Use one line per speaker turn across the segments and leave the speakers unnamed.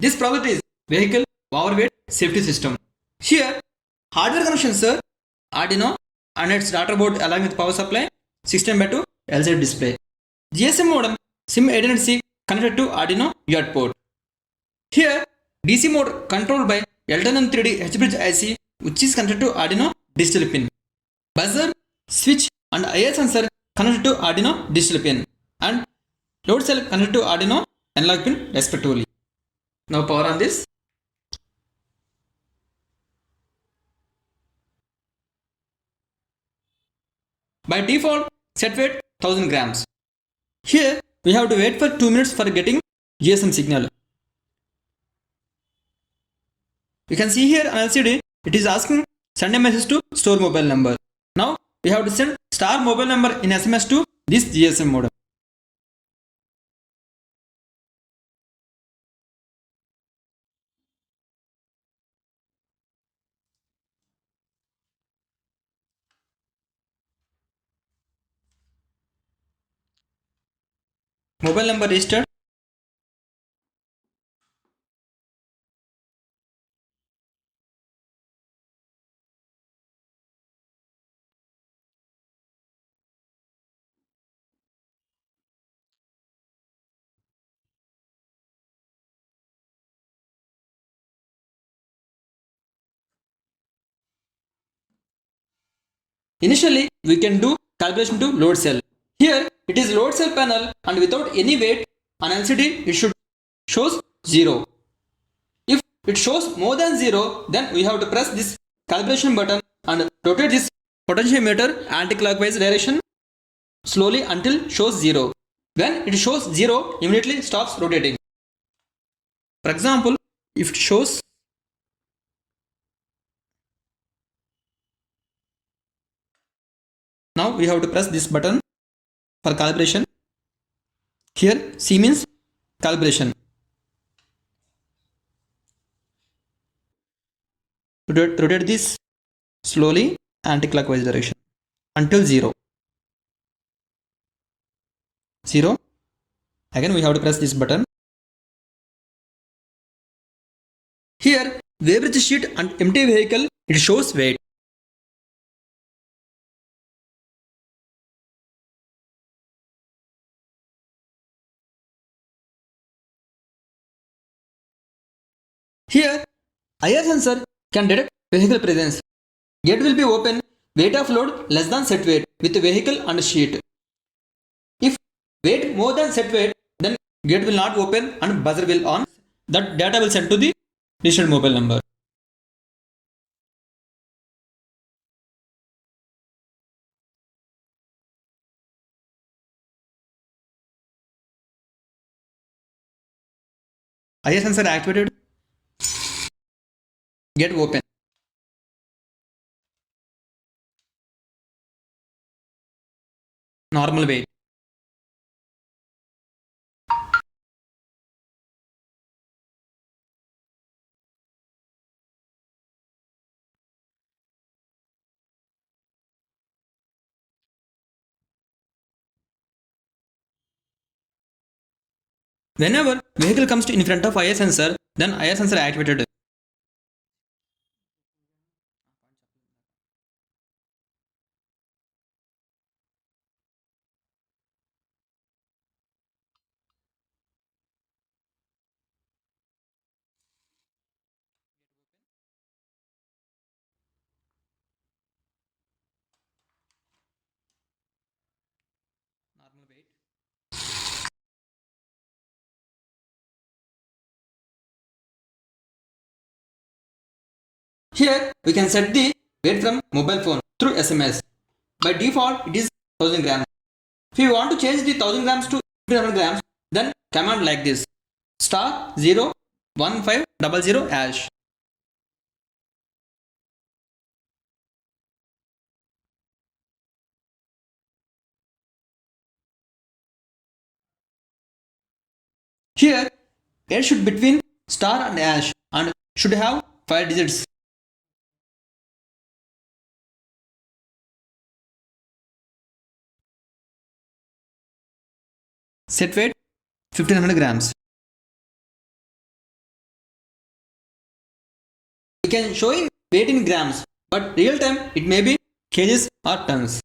This project is vehicle overweight safety system. Here, hardware connections are Arduino and its data board along with power supply, 16:2 LCD display. GSM modem SIM800C connected to Arduino UART port. Here, DC motor controlled by L10M3D H-bridge IC which is connected to Arduino digital pin. Buzzer, switch and IR sensor connected to Arduino digital pin and load cell connected to Arduino analog pin respectively. Now power on this. By default, set weight 1000 grams. Here, we have to wait for 2 minutes for getting GSM signal. You can see here on LCD, it is asking send a message to store mobile number. Now, we have to send star mobile number in SMS to this GSM modem. Mobile number registered. Initially, we can do calculation to load cell. Here, it is load cell panel and without any weight on LCD, it should shows 0. If it shows more than 0, then we have to press this calculation button and rotate this potentiometer anti-clockwise direction slowly until shows 0. When it shows 0, immediately stops rotating. For example, if it shows now we have to press this button for calibration. Here C means calibration. Rotate this slowly anti-clockwise direction until 0. 0. Again we have to press this button. Here weighbridge sheet and empty vehicle, it shows weight. Here IR sensor can detect vehicle presence. Gate will be open, weight of load less than set weight with vehicle and sheet. If weight more than set weight, then gate will not open and buzzer will on. That data will send to the registered mobile number. IR sensor activated. Gate open. Normal weight. Whenever vehicle comes to in front of IR sensor, then IR sensor activated. Normal weight. Here we can set the weight from mobile phone through SMS. By default it is 1000 grams. If you want to change the 1000 grams to 1500 grams, then command like this *01500 hash. Here it should between star and hash and should have 5 digits. Set weight 1500 grams. we can showing weight in grams, but real time it may be kgs or tons.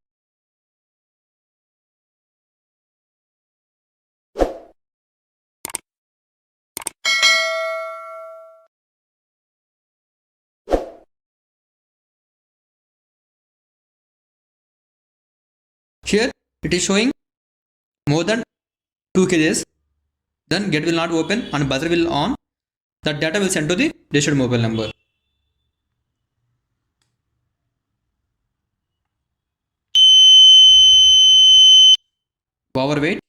Here it is showing more than 2 kgs, then gate will not open and buzzer will on. That data will send to the registered mobile number. Power weight